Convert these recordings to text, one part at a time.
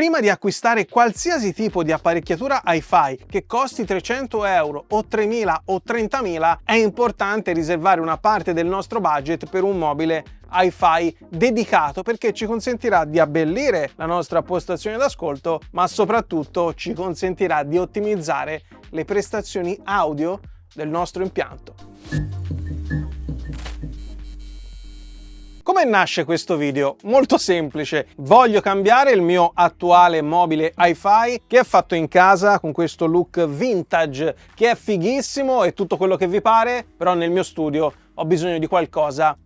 Prima di acquistare qualsiasi tipo di apparecchiatura hi-fi che costi 300 euro o 3.000 o 30.000, è importante riservare una parte del nostro budget per un mobile hi-fi dedicato, perché ci consentirà di abbellire la nostra postazione d'ascolto, ma soprattutto ci consentirà di ottimizzare le prestazioni audio del nostro impianto. Come nasce questo video? Molto semplice. Voglio cambiare il mio attuale mobile hi-fi che è fatto in casa con questo look vintage che è fighissimo e tutto quello che vi pare, però nel mio studio ho bisogno di qualcosa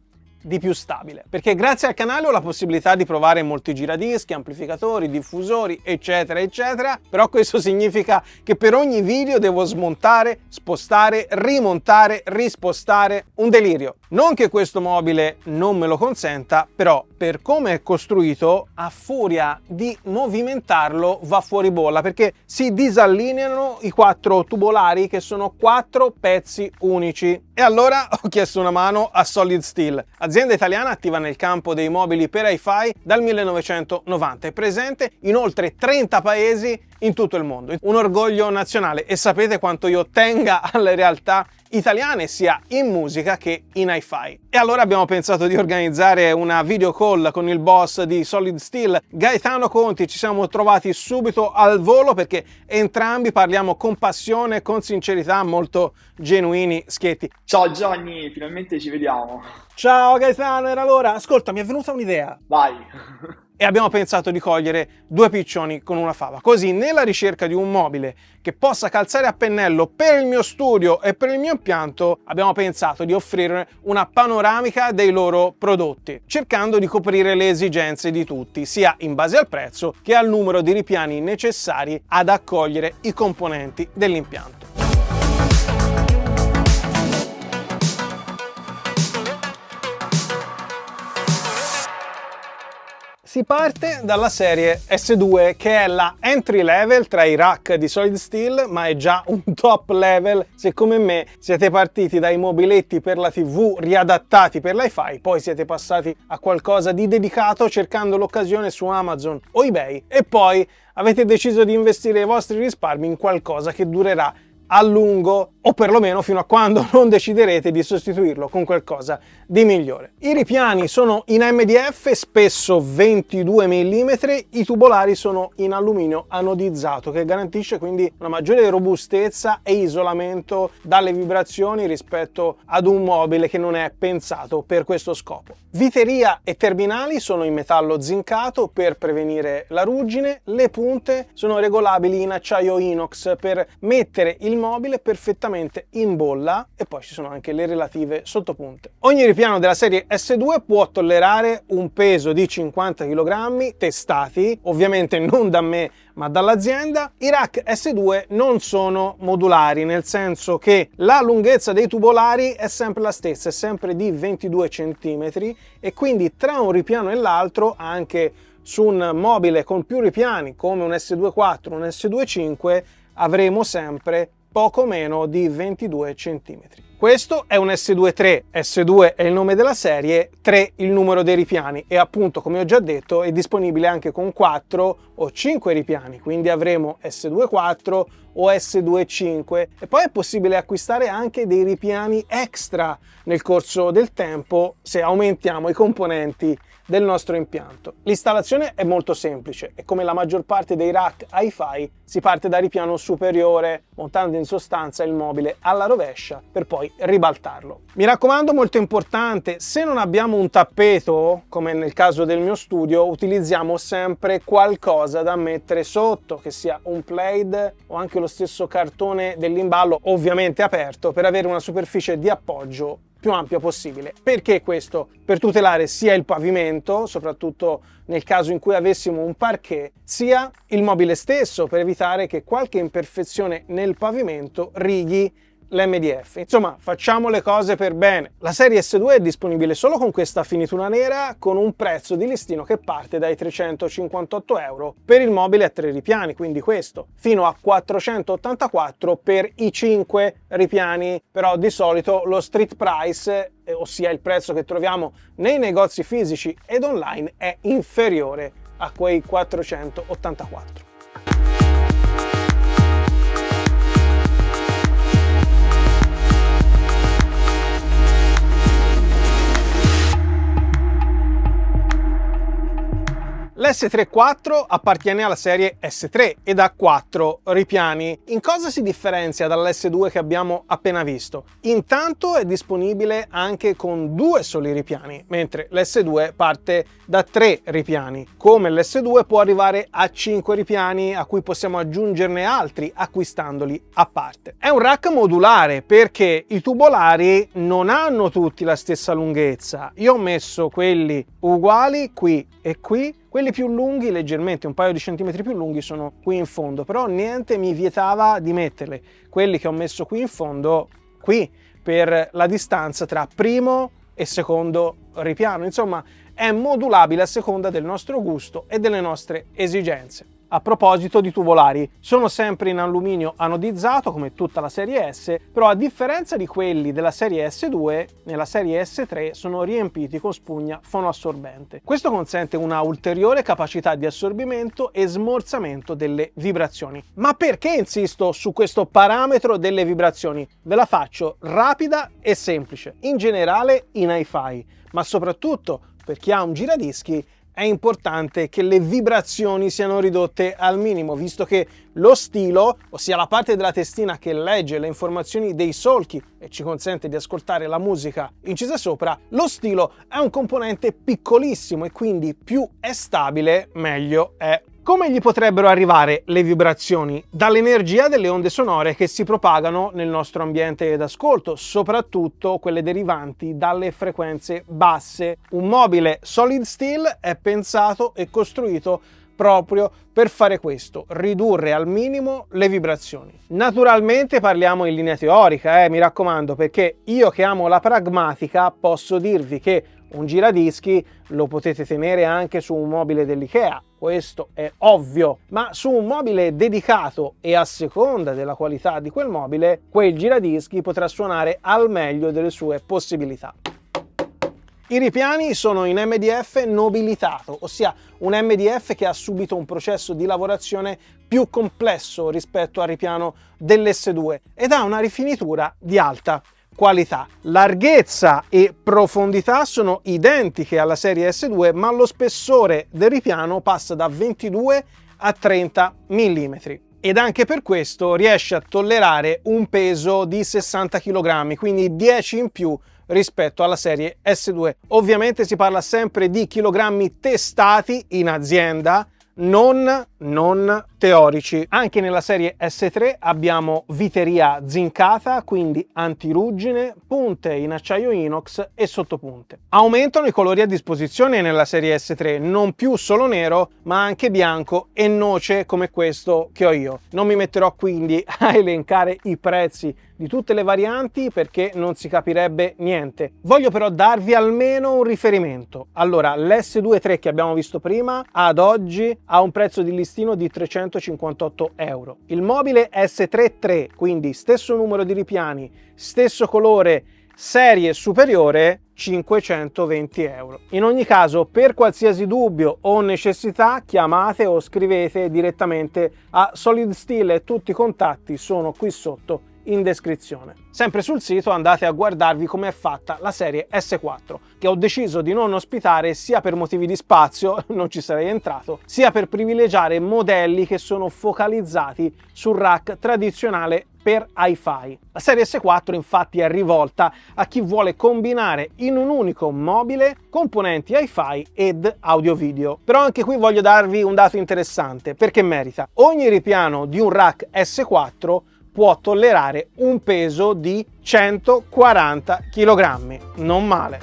di più stabile, perché grazie al canale ho la possibilità di provare molti giradischi, amplificatori, diffusori, eccetera eccetera, però questo significa che per ogni video devo smontare, spostare, rimontare, rispostare, un delirio. Non che questo mobile non me lo consenta, però per come è costruito, a furia di movimentarlo va fuori bolla, perché si disallineano i 4 tubolari che sono 4 pezzi unici. E allora ho chiesto una mano a Solid Steel, azienda italiana attiva nel campo dei mobili per hi-fi dal 1990, è presente in oltre 30 paesi in tutto il mondo. Un orgoglio nazionale, e sapete quanto io tenga alle realtà italiane sia in musica che in hi-fi. E allora abbiamo pensato di organizzare una video call con il boss di Solid Steel, Gaetano Conti. Ci siamo trovati subito al volo perché entrambi parliamo con passione, con sincerità, molto genuini, schietti. Ciao Gianni, finalmente ci vediamo. Ciao Gaetano, era l'ora. Ascolta, mi è venuta un'idea. Vai. E abbiamo pensato di cogliere 2 piccioni con una fava. Così, nella ricerca di un mobile che possa calzare a pennello per il mio studio e per il mio impianto, abbiamo pensato di offrire una panoramica dei loro prodotti, cercando di coprire le esigenze di tutti, sia in base al prezzo che al numero di ripiani necessari ad accogliere i componenti dell'impianto. Si parte dalla serie S2, che è la entry level tra i rack di Solid Steel, ma è già un top level se come me siete partiti dai mobiletti per la TV riadattati per l'hi-fi, poi siete passati a qualcosa di dedicato cercando l'occasione su Amazon o eBay e poi avete deciso di investire i vostri risparmi in qualcosa che durerà a lungo, o perlomeno fino a quando non deciderete di sostituirlo con qualcosa di migliore. I ripiani sono in MDF, spesso 22 mm, i tubolari sono in alluminio anodizzato, che garantisce quindi una maggiore robustezza e isolamento dalle vibrazioni rispetto ad un mobile che non è pensato per questo scopo. Viteria e terminali sono in metallo zincato per prevenire la ruggine, le punte sono regolabili in acciaio inox per mettere il mobile perfettamente in bolla, e poi ci sono anche le relative sottopunte. Ogni ripiano della serie S2 può tollerare un peso di 50 kg testati, ovviamente non da me ma dall'azienda. I rack S2 non sono modulari, nel senso che la lunghezza dei tubolari è sempre la stessa, è sempre di 22 cm, e quindi tra un ripiano e l'altro, anche su un mobile con più ripiani come un S2.4, un S2.5, avremo sempre poco meno di 22 cm. Questo è un S2.3, S2 è il nome della serie, 3 il numero dei ripiani, e appunto, come ho già detto, è disponibile anche con 4 o 5 ripiani, quindi avremo S2.4 o S2.5, e poi è possibile acquistare anche dei ripiani extra nel corso del tempo se aumentiamo i componenti del nostro impianto. L'installazione è molto semplice e, come la maggior parte dei rack hi-fi, si parte da ripiano superiore, montando in sostanza il mobile alla rovescia per poi ribaltarlo. Mi raccomando, molto importante, se non abbiamo un tappeto, come nel caso del mio studio, utilizziamo sempre qualcosa da mettere sotto, che sia un plaid o anche lo stesso cartone dell'imballo, ovviamente aperto, per avere una superficie di appoggio più ampia possibile. Perché questo? Per tutelare sia il pavimento, soprattutto nel caso in cui avessimo un parquet, sia il mobile stesso, per evitare che qualche imperfezione nel pavimento righi l'MDF. Insomma, facciamo le cose per bene. La serie S2 è disponibile solo con questa finitura nera, con un prezzo di listino che parte dai 358 euro per il mobile a 3 ripiani, quindi questo, fino a 484 per i 5 ripiani. Però di solito lo street price, ossia il prezzo che troviamo nei negozi fisici ed online, è inferiore a quei 484. L'S3 IV appartiene alla serie S3 ed ha 4 ripiani. In cosa si differenzia dall'S2 che abbiamo appena visto? Intanto è disponibile anche con 2 soli ripiani, mentre l'S2 parte da 3 ripiani. Come l'S2 può arrivare a 5 ripiani, a cui possiamo aggiungerne altri acquistandoli a parte. È un rack modulare perché i tubolari non hanno tutti la stessa lunghezza. Io ho messo quelli uguali qui e qui. Quelli più lunghi, leggermente un paio di centimetri più lunghi, sono qui in fondo, però niente mi vietava di metterli. Quelli che ho messo qui in fondo, qui, per la distanza tra primo e secondo ripiano. Insomma, è modulabile a seconda del nostro gusto e delle nostre esigenze. A proposito di tubolari, sono sempre in alluminio anodizzato come tutta la serie S, però a differenza di quelli della serie S2, nella serie S3 sono riempiti con spugna fonoassorbente. Questo consente una ulteriore capacità di assorbimento e smorzamento delle vibrazioni. Ma perché insisto su questo parametro delle vibrazioni? Ve la faccio rapida e semplice, in generale in hi-fi, ma soprattutto per chi ha un giradischi è importante che le vibrazioni siano ridotte al minimo, visto che lo stilo, ossia la parte della testina che legge le informazioni dei solchi e ci consente di ascoltare la musica incisa sopra, lo stilo è un componente piccolissimo e quindi più è stabile, meglio è. Come gli potrebbero arrivare le vibrazioni? Dall'energia delle onde sonore che si propagano nel nostro ambiente d'ascolto, soprattutto quelle derivanti dalle frequenze basse. Un mobile solid steel è pensato e costruito proprio per fare questo, ridurre al minimo le vibrazioni. Naturalmente parliamo in linea teorica, mi raccomando, perché io che amo la pragmatica posso dirvi che un giradischi lo potete tenere anche su un mobile dell'IKEA, questo è ovvio, ma su un mobile dedicato e a seconda della qualità di quel mobile, quel giradischi potrà suonare al meglio delle sue possibilità. I ripiani sono in MDF nobilitato, ossia un MDF che ha subito un processo di lavorazione più complesso rispetto al ripiano dell'S2 ed ha una rifinitura di alta qualità. Larghezza e profondità sono identiche alla serie S2, ma lo spessore del ripiano passa da 22 a 30 mm. Ed anche per questo riesce a tollerare un peso di 60 kg, quindi 10 in più rispetto alla serie S2. Ovviamente si parla sempre di chilogrammi testati in azienda, non teorici. Anche nella serie S3 abbiamo viteria zincata, quindi antiruggine, punte in acciaio inox e sottopunte. Aumentano i colori a disposizione nella serie S3, non più solo nero, ma anche bianco e noce come questo che ho io. Non mi metterò quindi a elencare i prezzi di tutte le varianti perché non si capirebbe niente. Voglio però darvi almeno un riferimento. Allora, l'S2 III che abbiamo visto prima ad oggi ha un prezzo di listino di 358 euro. Il mobile S3 III, quindi stesso numero di ripiani, stesso colore, serie superiore, 520 euro. In ogni caso, per qualsiasi dubbio o necessità, chiamate o scrivete direttamente a Solid Steel e tutti i contatti sono qui sotto in descrizione. Sempre sul sito andate a guardarvi come è fatta la serie S4, che ho deciso di non ospitare sia per motivi di spazio, non ci sarei entrato, sia per privilegiare modelli che sono focalizzati sul rack tradizionale per hi-fi. La serie S4 infatti è rivolta a chi vuole combinare in un unico mobile componenti hi-fi ed audio-video. Però anche qui voglio darvi un dato interessante, perché merita. Ogni ripiano di un rack S4 può tollerare un peso di 140 kg. Non male.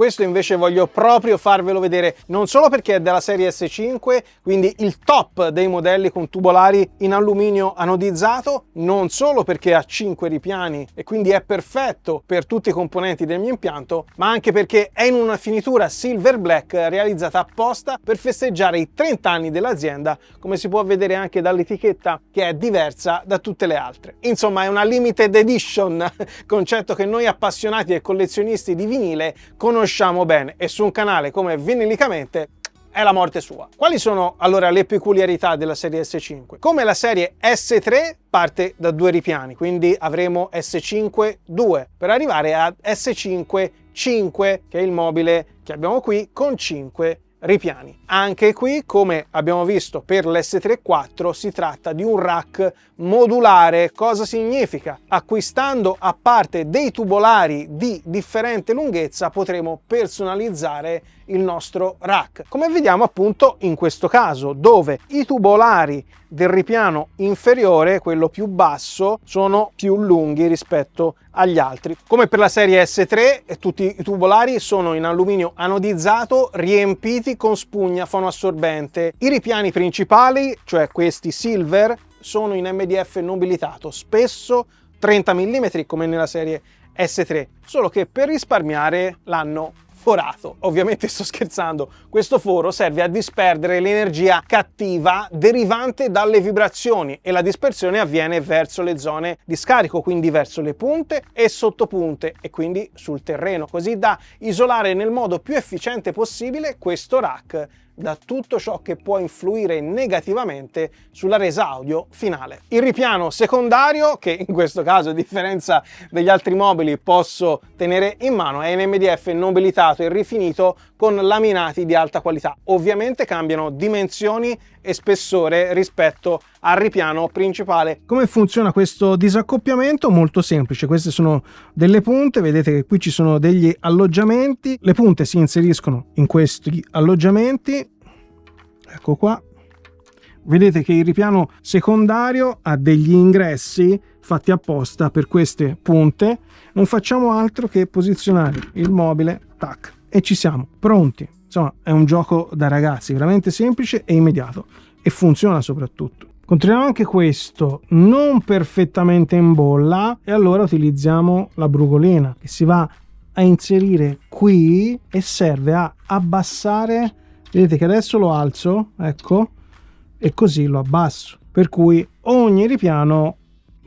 questo invece voglio proprio farvelo vedere, non solo perché è della serie S5, quindi il top dei modelli con tubolari in alluminio anodizzato, non solo perché ha 5 ripiani e quindi è perfetto per tutti i componenti del mio impianto, ma anche perché è in una finitura silver black realizzata apposta per festeggiare i 30 anni dell'azienda, come si può vedere anche dall'etichetta che è diversa da tutte le altre. Insomma, è una limited edition, concetto che noi appassionati e collezionisti di vinile conosciamo bene, e su un canale come Vinilicamente è la morte sua. Quali sono allora le peculiarità della serie S5? Come la serie S3 parte da 2 ripiani, quindi avremo S5 2 per arrivare a S5 5, che è il mobile che abbiamo qui con 5 ripiani. Anche qui, come abbiamo visto per l'S3 4, si tratta di un rack modulare. Cosa significa? Acquistando a parte dei tubolari di differente lunghezza potremo personalizzare il nostro rack, come vediamo appunto in questo caso, dove i tubolari del ripiano inferiore, quello più basso, sono più lunghi rispetto agli altri. Come per la serie S3, tutti i tubolari sono in alluminio anodizzato riempiti con spugna fonoassorbente. I ripiani principali, cioè questi silver, sono in MDF nobilitato, spesso 30 mm come nella serie S3, solo che per risparmiare l'hanno forato. Ovviamente sto scherzando, questo foro serve a disperdere l'energia cattiva derivante dalle vibrazioni e la dispersione avviene verso le zone di scarico, quindi verso le punte e sottopunte e quindi sul terreno, così da isolare nel modo più efficiente possibile questo rack da tutto ciò che può influire negativamente sulla resa audio finale. Il ripiano secondario, che in questo caso a differenza degli altri mobili posso tenere in mano, è in MDF nobilitato e rifinito con laminati di alta qualità. Ovviamente cambiano dimensioni e spessore rispetto al ripiano principale. Come funziona questo disaccoppiamento? Molto semplice. Queste sono delle punte, vedete che qui ci sono degli alloggiamenti, le punte si inseriscono in questi alloggiamenti, ecco qua. Vedete che il ripiano secondario ha degli ingressi fatti apposta per queste punte. Non facciamo altro che posizionare il mobile, tac, e ci siamo pronti. Insomma, è un gioco da ragazzi, veramente semplice e immediato, e funziona soprattutto. Controlliamo anche questo, non perfettamente in bolla, e allora utilizziamo la brugolina che si va a inserire qui e serve a abbassare. Vedete che adesso lo alzo, ecco, e così lo abbasso, per cui ogni ripiano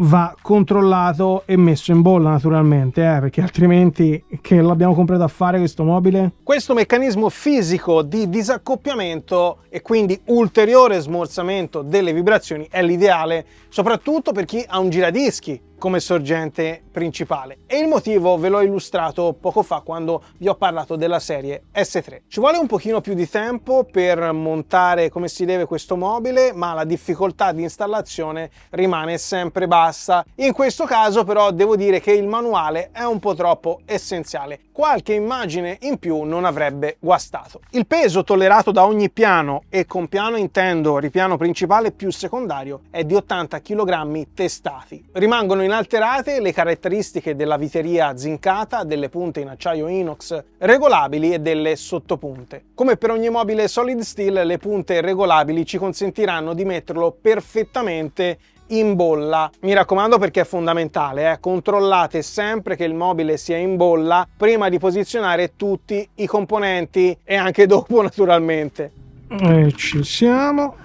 va controllato e messo in bolla naturalmente, perché altrimenti che l'abbiamo comprato a fare questo mobile? Questo meccanismo fisico di disaccoppiamento e quindi ulteriore smorzamento delle vibrazioni è l'ideale soprattutto per chi ha un giradischi come sorgente principale, e il motivo ve l'ho illustrato poco fa quando vi ho parlato della serie S3. Ci vuole un pochino più di tempo per montare come si deve questo mobile, ma la difficoltà di installazione rimane sempre bassa. In questo caso però devo dire che il manuale è un po' troppo essenziale, qualche immagine in più non avrebbe guastato. Il peso tollerato da ogni piano, e con piano intendo ripiano principale più secondario, è di 80 kg testati. Rimangono inalterate le caratteristiche della viteria zincata, delle punte in acciaio inox regolabili e delle sottopunte. Come per ogni mobile solid steel, le punte regolabili ci consentiranno di metterlo perfettamente in bolla. Mi raccomando, perché è fondamentale, controllate sempre che il mobile sia in bolla prima di posizionare tutti i componenti e anche dopo naturalmente. E ci siamo.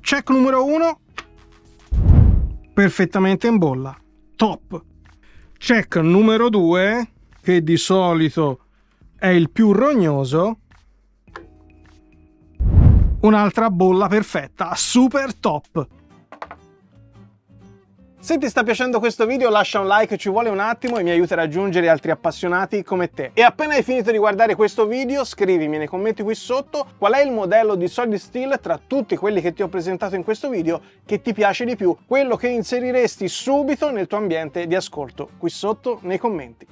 Check numero 1. Perfettamente in bolla, top. Check numero 2, che di solito è il più rognoso, un'altra bolla perfetta, super top. Se ti sta piacendo questo video lascia un like, ci vuole un attimo e mi aiuta a raggiungere altri appassionati come te. E appena hai finito di guardare questo video scrivimi nei commenti qui sotto qual è il modello di solid steel tra tutti quelli che ti ho presentato in questo video che ti piace di più, quello che inseriresti subito nel tuo ambiente di ascolto, qui sotto nei commenti.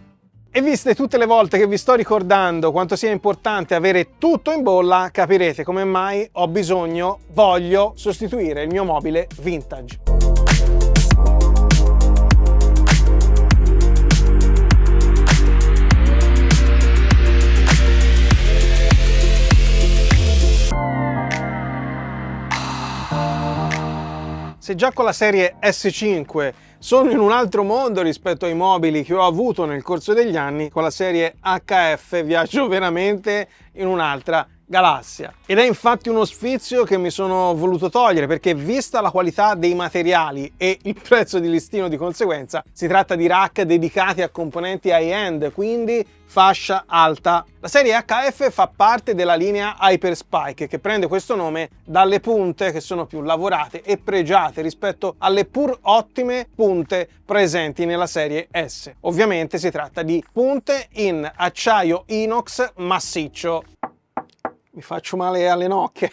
E viste tutte le volte che vi sto ricordando quanto sia importante avere tutto in bolla, capirete come mai voglio sostituire il mio mobile vintage. Se già con la serie S5 sono in un altro mondo rispetto ai mobili che ho avuto nel corso degli anni, con la serie HF viaggio veramente in un'altra galassia. Ed è infatti uno sfizio che mi sono voluto togliere, perché vista la qualità dei materiali e il prezzo di listino di conseguenza, si tratta di rack dedicati a componenti high-end, quindi fascia alta. La serie HF fa parte della linea Hyperspike, che prende questo nome dalle punte che sono più lavorate e pregiate rispetto alle pur ottime punte presenti nella serie S. Ovviamente si tratta di punte in acciaio inox massiccio. Mi faccio male alle nocche.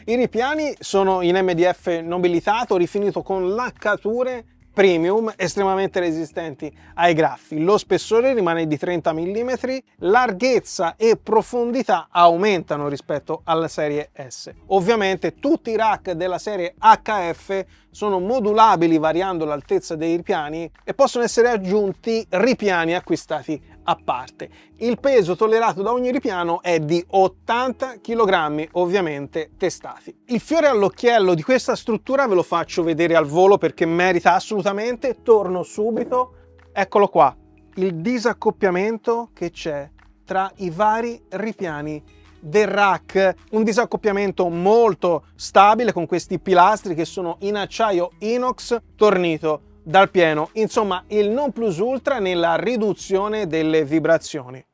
I ripiani sono in MDF nobilitato rifinito con laccature premium estremamente resistenti ai graffi. Lo spessore rimane di 30 mm, larghezza e profondità aumentano rispetto alla serie S. Ovviamente tutti i rack della serie HF sono modulabili variando l'altezza dei ripiani e possono essere aggiunti ripiani acquistati a parte. Il peso tollerato da ogni ripiano è di 80 kg, ovviamente testati. Il fiore all'occhiello di questa struttura ve lo faccio vedere al volo perché merita assolutamente. Torno subito. Eccolo qua, il disaccoppiamento che c'è tra i vari ripiani del rack, un disaccoppiamento molto stabile con questi pilastri che sono in acciaio inox tornito dal pieno, insomma il non plus ultra nella riduzione delle vibrazioni.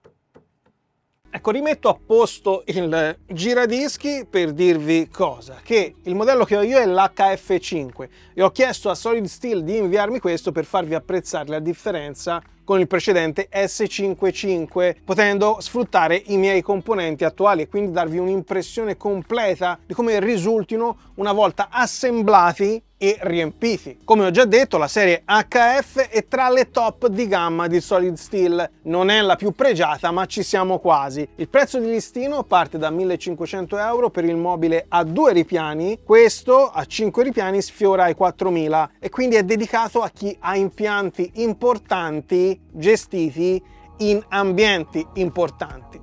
Ecco, rimetto a posto il giradischi per dirvi cosa, che il modello che ho io è l'HF5 e ho chiesto a Solid Steel di inviarmi questo per farvi apprezzare la differenza con il precedente S55, potendo sfruttare i miei componenti attuali e quindi darvi un'impressione completa di come risultino una volta assemblati e riempiti. Come ho già detto, la serie HF è tra le top di gamma di Solid Steel, non è la più pregiata ma ci siamo quasi. Il prezzo di listino parte da 1.500 euro per il mobile a 2 ripiani, questo a 5 ripiani sfiora i 4.000 e quindi è dedicato a chi ha impianti importanti gestiti in ambienti importanti.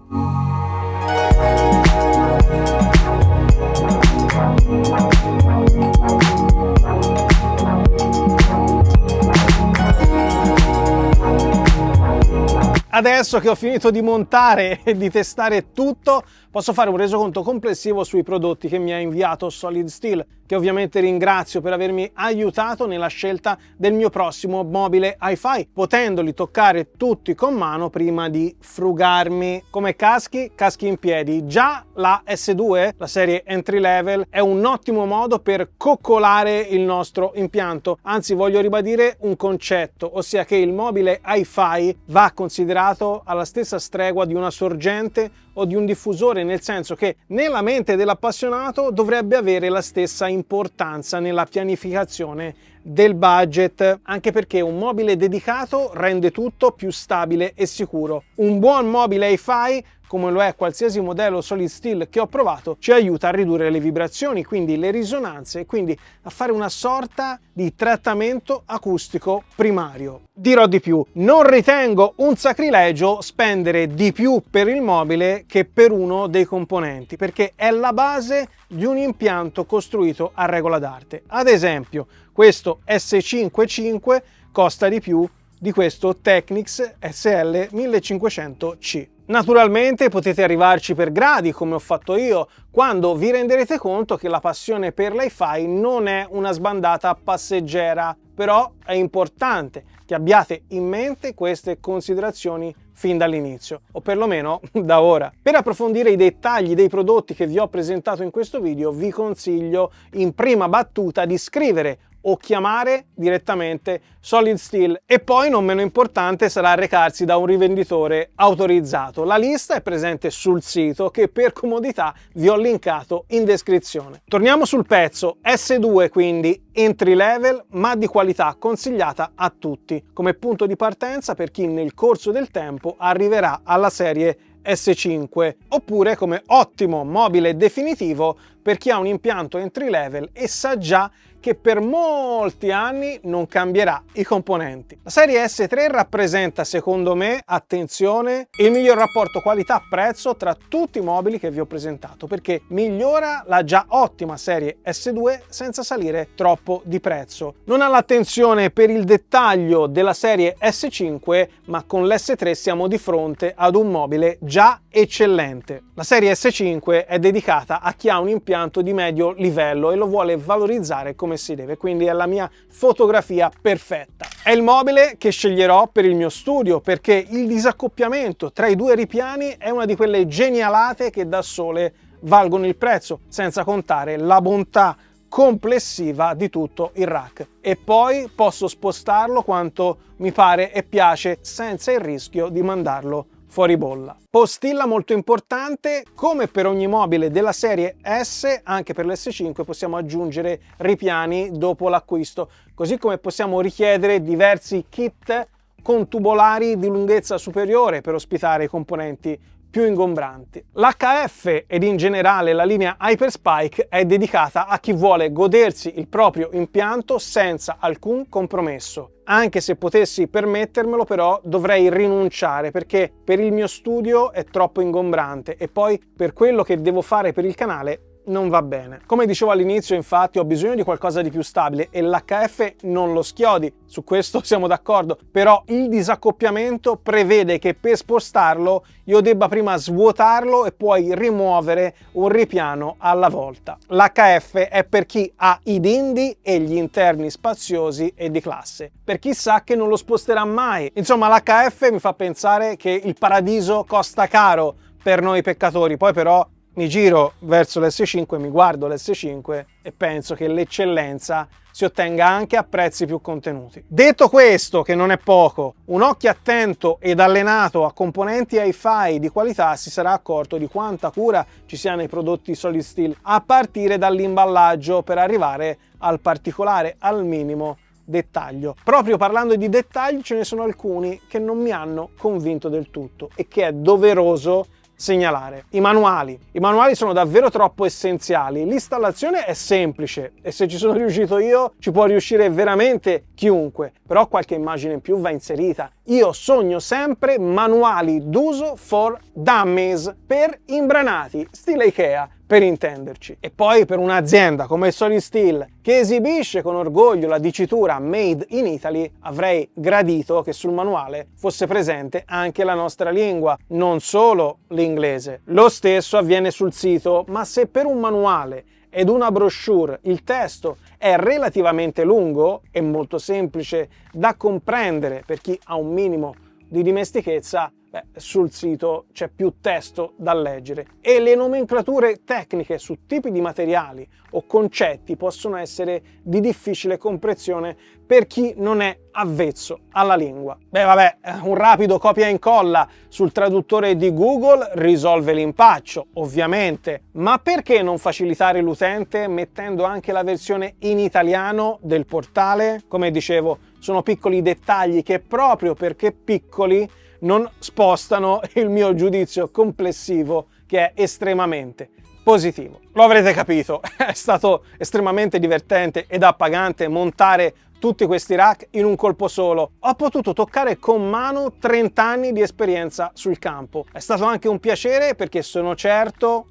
Adesso che ho finito di montare e di testare tutto, posso fare un resoconto complessivo sui prodotti che mi ha inviato Solid Steel, che ovviamente ringrazio per avermi aiutato nella scelta del mio prossimo mobile hi-fi, potendoli toccare tutti con mano prima di frugarmi. Come caschi in piedi. Già la S2, la serie entry level, è un ottimo modo per coccolare il nostro impianto. Anzi, voglio ribadire un concetto, ossia che il mobile hi-fi va considerato alla stessa stregua di una sorgente o di un diffusore, nel senso che nella mente dell'appassionato dovrebbe avere la stessa importanza nella pianificazione del budget, anche perché un mobile dedicato rende tutto più stabile e sicuro. Un buon mobile hi-fi, come lo è qualsiasi modello Solid Steel che ho provato, ci aiuta a ridurre le vibrazioni, quindi le risonanze, e quindi a fare una sorta di trattamento acustico primario. Dirò di più, non ritengo un sacrilegio spendere di più per il mobile che per uno dei componenti, perché è la base di un impianto costruito a regola d'arte. Ad esempio, questo S55 costa di più di questo Technics SL 1500C. Naturalmente potete arrivarci per gradi, come ho fatto io, quando vi renderete conto che la passione per l'hi-fi non è una sbandata passeggera, però è importante che abbiate in mente queste considerazioni fin dall'inizio, o perlomeno da ora. Per approfondire i dettagli dei prodotti che vi ho presentato in questo video, vi consiglio in prima battuta di scrivere o chiamare direttamente Solid Steel, e poi, non meno importante, sarà recarsi da un rivenditore autorizzato. La lista è presente sul sito, che per comodità vi ho linkato in descrizione. Torniamo sul pezzo. S2 quindi entry level ma di qualità, consigliata a tutti come punto di partenza per chi nel corso del tempo arriverà alla serie S5, oppure come ottimo mobile definitivo per chi ha un impianto entry level e sa già che per molti anni non cambierà i componenti. La serie S3 rappresenta, secondo me, attenzione, il miglior rapporto qualità-prezzo tra tutti i mobili che vi ho presentato, perché migliora la già ottima serie S2 senza salire troppo di prezzo. Non ha l'attenzione per il dettaglio della serie S5, ma con l'S3 siamo di fronte ad un mobile già eccellente. La serie S5 è dedicata a chi ha un impianto di medio livello e lo vuole valorizzare come si deve, quindi è la mia fotografia perfetta. È il mobile che sceglierò per il mio studio perché il disaccoppiamento tra i due ripiani è una di quelle genialate che da sole valgono il prezzo, senza contare la bontà complessiva di tutto il rack. E poi posso spostarlo quanto mi pare e piace senza il rischio di mandarlo fuori bolla. Postilla molto importante: come per ogni mobile della serie S, anche per l'S5 possiamo aggiungere ripiani dopo l'acquisto, così come possiamo richiedere diversi kit contubolari di lunghezza superiore per ospitare i componenti più ingombranti. L'HF ed in generale la linea Hyperspike è dedicata a chi vuole godersi il proprio impianto senza alcun compromesso. Anche se potessi permettermelo, però dovrei rinunciare perché per il mio studio è troppo ingombrante e poi per quello che devo fare per il canale non va bene. Come dicevo all'inizio, infatti, ho bisogno di qualcosa di più stabile e l'HF non lo schiodi, su questo siamo d'accordo, però il disaccoppiamento prevede che per spostarlo io debba prima svuotarlo e poi rimuovere un ripiano alla volta. L'HF è per chi ha i dindi e gli interni spaziosi e di classe, per chi sa che non lo sposterà mai. Insomma, l'HF mi fa pensare che il paradiso costa caro per noi peccatori, poi però mi giro verso l'S5, mi guardo l'S5 e penso che l'eccellenza si ottenga anche a prezzi più contenuti. Detto questo, che non è poco, un occhio attento ed allenato a componenti hi-fi di qualità si sarà accorto di quanta cura ci sia nei prodotti Solid Steel, a partire dall'imballaggio per arrivare al particolare, al minimo dettaglio. Proprio parlando di dettagli, ce ne sono alcuni che non mi hanno convinto del tutto e che è doveroso segnalare. I manuali. I manuali sono davvero troppo essenziali. L'installazione è semplice e se ci sono riuscito io ci può riuscire veramente chiunque, però qualche immagine in più va inserita. Io sogno sempre manuali d'uso for dummies, per imbranati, stile Ikea, per intenderci. E poi per un'azienda come Solid Steel, che esibisce con orgoglio la dicitura Made in Italy, avrei gradito che sul manuale fosse presente anche la nostra lingua, non solo l'inglese. Lo stesso avviene sul sito, ma se per un manuale ed una brochure il testo è relativamente lungo e molto semplice da comprendere per chi ha un minimo di dimestichezza, sul sito c'è più testo da leggere e le nomenclature tecniche su tipi di materiali o concetti possono essere di difficile comprensione per chi non è avvezzo alla lingua. Un rapido copia e incolla sul traduttore di Google risolve l'impaccio, ovviamente, ma perché non facilitare l'utente mettendo anche la versione in italiano del portale? Come dicevo, sono piccoli dettagli che proprio perché piccoli non spostano il mio giudizio complessivo, che è estremamente positivo. Lo avrete capito, è stato estremamente divertente ed appagante montare tutti questi rack in un colpo solo. Ho potuto toccare con mano 30 anni di esperienza sul campo. È stato anche un piacere perché sono certo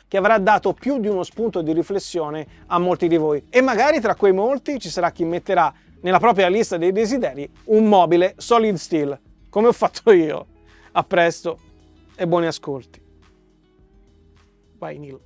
che avrà dato più di uno spunto di riflessione a molti di voi. E magari tra quei molti ci sarà chi metterà nella propria lista dei desideri un mobile Solid Steel, come ho fatto io. A presto e buoni ascolti. Vai Neil.